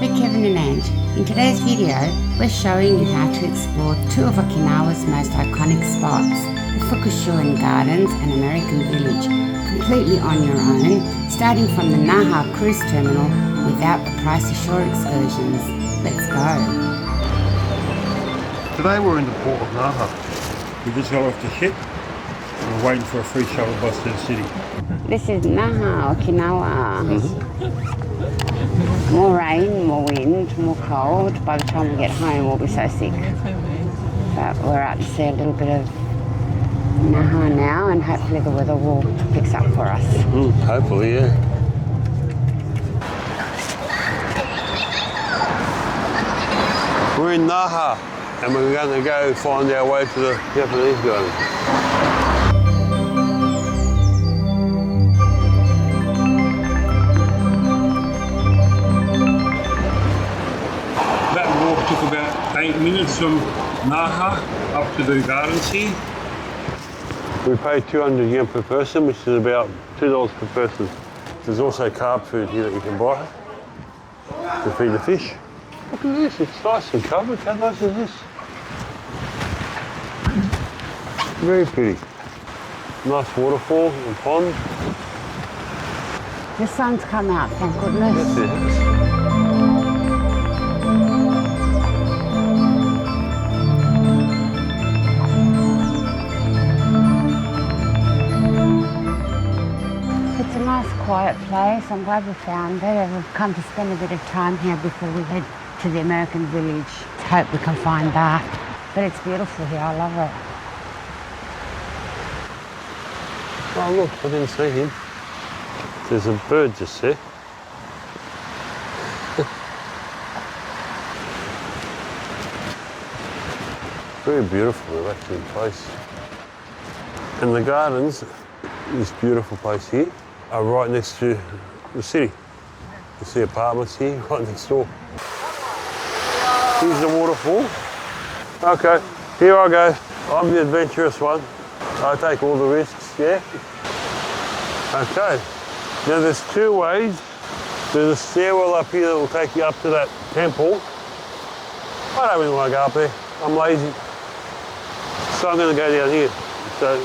Hey Kevin and Ange, in today's video we're showing you how to explore two of Okinawa's most iconic spots, the Fukushuen Gardens and American Village, completely on your own, starting from the Naha cruise terminal without the pricey shore excursions. Let's go. Today we're in the port of Naha. We just got off the ship and we're waiting for a free shuttle bus to the city. This is Naha, Okinawa. More rain, more wind, more cold. By the time we get home we'll be so sick. But we're out to see a little bit of Naha now, and hopefully the weather will fix up for us. Hopefully, yeah. We're in Naha and we're going to go find our way to the Japanese Gardens. Took about 8 minutes from Naha up to the gardens here. We pay 200 yen per person, which is about $2 per person. There's also carp food here that you can buy to feed the fish. Look at this, it's nice and covered. How nice is this? Very pretty. Nice waterfall and pond. The sun's come out, thank goodness. Yes, it has. It's a nice quiet place. I'm glad we found it, and we've come to spend a bit of time here before we head to the American Village. Hope we can find that. But it's beautiful here, I love it. Oh look, I didn't see him. There's a bird just there. Very beautiful, relaxing place. And the gardens, this beautiful place here, are right next to the city. You see apartments here, right next door. Here's the waterfall. Okay, here I go. I'm the adventurous one. I take all the risks, yeah? Okay, now there's two ways. There's a stairwell up here that will take you up to that temple. I don't really want to go up there. I'm lazy. So I'm going to go down here. So,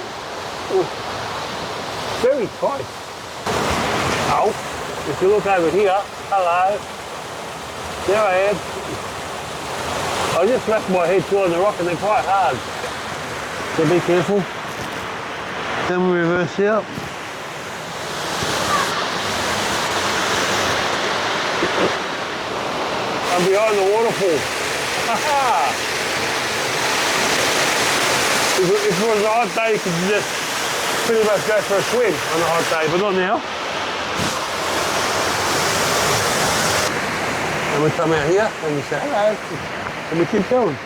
very tight. Oh, if you look over here, hello. There I am. I just left my head towards the rock and they're quite hard. So be careful. Then we reverse out. I'm behind the waterfall. Ha-ha! If it was a hot day, you could just pretty much go for a swim on a hot day, but not now. And we come out here and we say hello, and we keep going.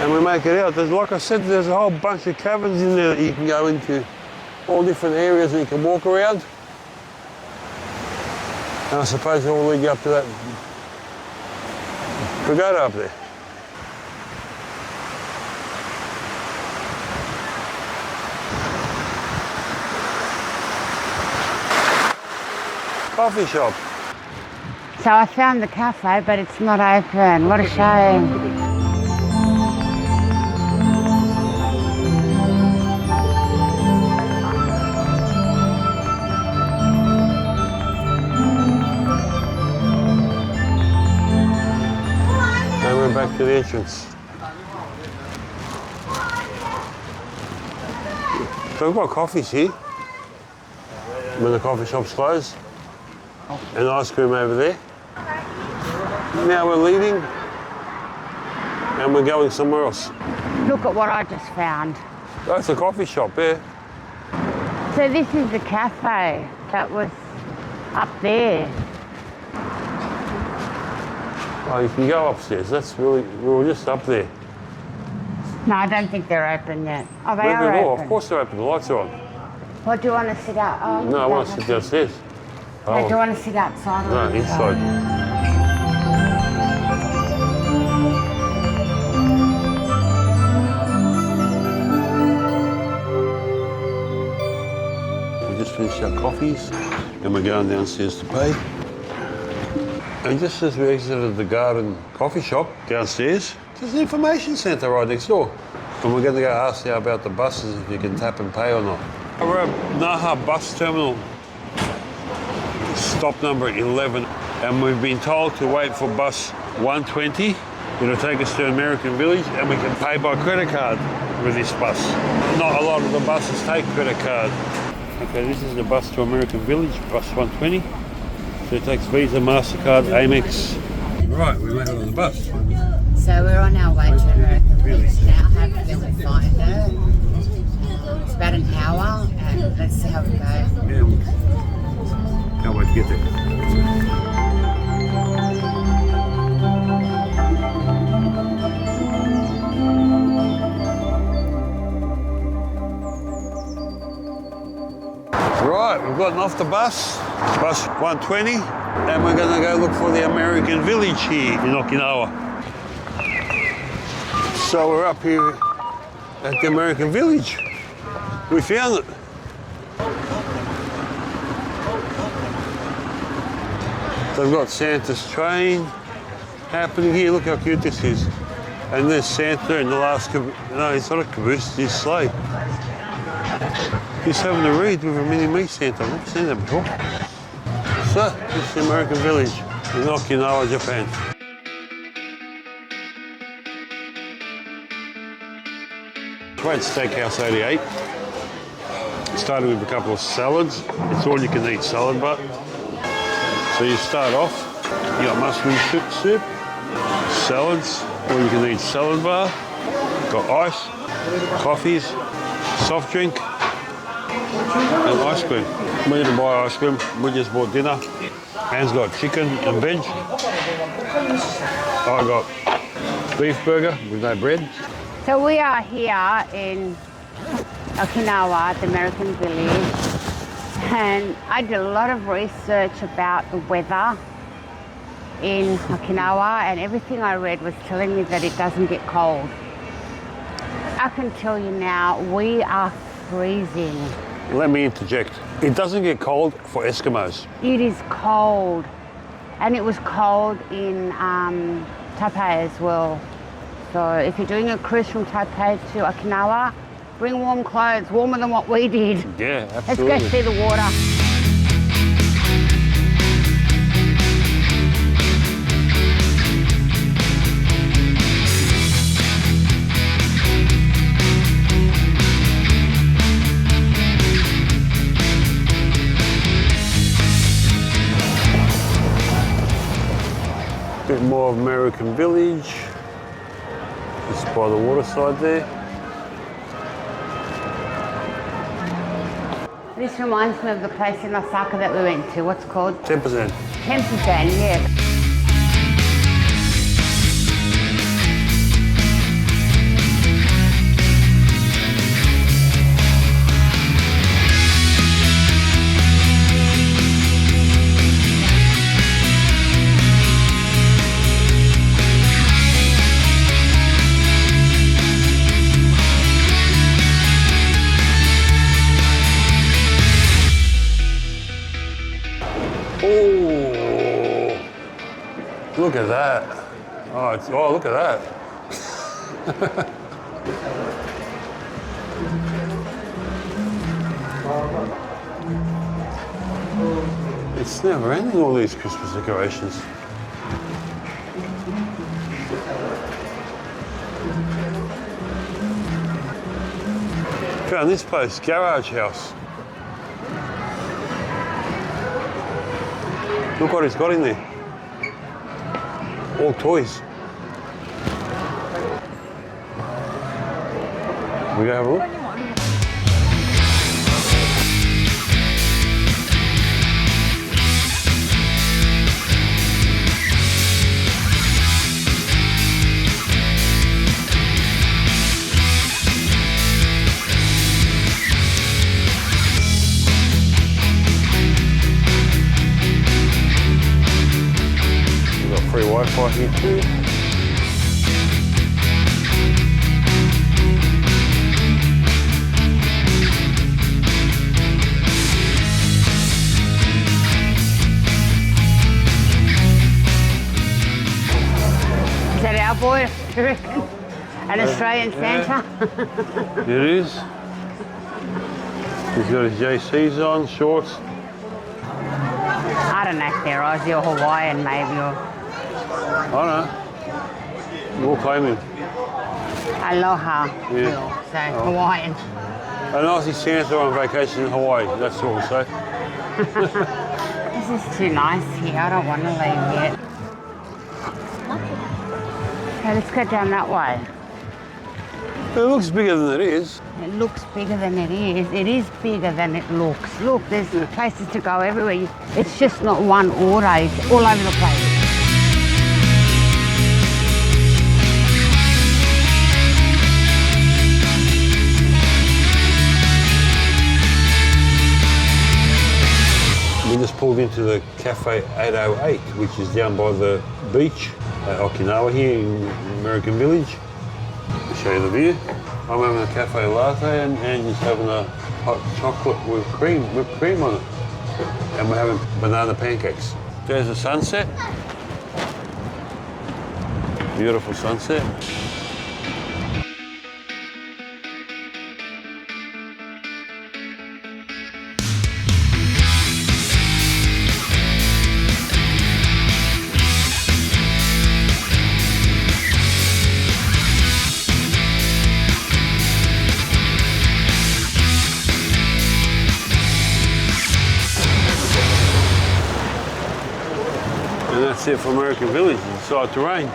And we make it out. There's, like I said, there's a whole bunch of caverns in there that you can go into, all different areas that you can walk around. And I suppose it will lead you up to that pagoda up there. Coffee shop. So I found the cafe, but it's not open. What a shame. And we're back to the entrance. So we've got coffees here when the coffee shop's closed. And ice cream over there. Now we're leaving and we're going somewhere else. Look at what I just found. That's a coffee shop, yeah. So this is the cafe that was up there. Oh, you can go upstairs. That's really, we were just up there. No, I don't think they're open yet. Oh, they Where's the are door? open. Of course they're open, the lights are on. What, do you want to sit out? Oh, No, I want to sit downstairs. No, do you want to sit outside? No, inside. We just finished our coffees and we're going downstairs to pay. And just as we exited the garden coffee shop downstairs, there's an information centre right next door. And we're going to go ask you about the buses, if you can tap and pay or not. We're at Naha bus terminal, stop number 11. And we've been told to wait for bus 120. It'll take us to American Village and we can pay by credit card with this bus. Not a lot of the buses take credit card. Okay, this is the bus to American Village, bus 120. So it takes Visa, MasterCard, Amex. Right, we made it on the bus. So we're on our way to American Village now. Hopefully we'll find her. It's about an hour and let's see how we go. Yeah, can't wait to get there. Right, we've gotten off the bus 120, and we're going to go look for the American Village here in Okinawa. So we're up here at the American Village. We found it. They've got Santa's train happening here. Look how cute this is. And there's Santa in the last caboose. No, it's not a caboose, it's his sleigh. He's having a read with a mini-me Santa. I've never seen that before. So, this is the American Village in Okinawa, Japan. We're at Steakhouse 88. Started with a couple of salads. It's all you can eat salad bar. So you start off, you got mushroom soup, salads, all you can eat salad bar, got ice, coffees, soft drink, and ice cream. We didn't buy ice cream, we just bought dinner. Anne's got chicken and veg. I got beef burger with no bread. So we are here in Okinawa at the American Village, and I did a lot of research about the weather in Okinawa, and everything I read was telling me that it doesn't get cold. I can tell you now, we are freezing. Let me interject. It doesn't get cold for Eskimos. It is cold, and it was cold in Taipei as well. So if you're doing a cruise from Taipei to Okinawa, bring warm clothes, warmer than what we did. Yeah, absolutely. Let's go see the water. Bit more of American Village. Just by the waterside there. This reminds me of the place in Osaka that we went to. What's it called? 10%. 10%, yeah. Oh, look at that. Oh, look at that. It's never ending, all these Christmas decorations. Found this place, Garage House. Look what he's got in there. All toys. We go have a look? Free Wi-Fi here too. cowboy, you reckon? An Australian Santa? It is. He's got his JCs on, shorts. I don't know if they're Aussie or Hawaiian, maybe, or I don't know. We'll claim him. Aloha. Yeah. So Hawaiian. An Aussie Santa on vacation in Hawaii, that's what we'll say. This is too nice here. I don't want to leave yet. Okay, let's go down that way. It looks bigger than it is. It looks bigger than it is. It is bigger than it looks. Look, there's places to go everywhere. It's just not one order. It's all over the place. We just pulled into the Cafe 808, which is down by the beach at Okinawa here in American Village. I'll show you the view. I'm having a cafe latte and Ange's having a hot chocolate with whipped cream on it. And we're having banana pancakes. There's the sunset. Beautiful sunset. And that's it for American Village. It's started to rain.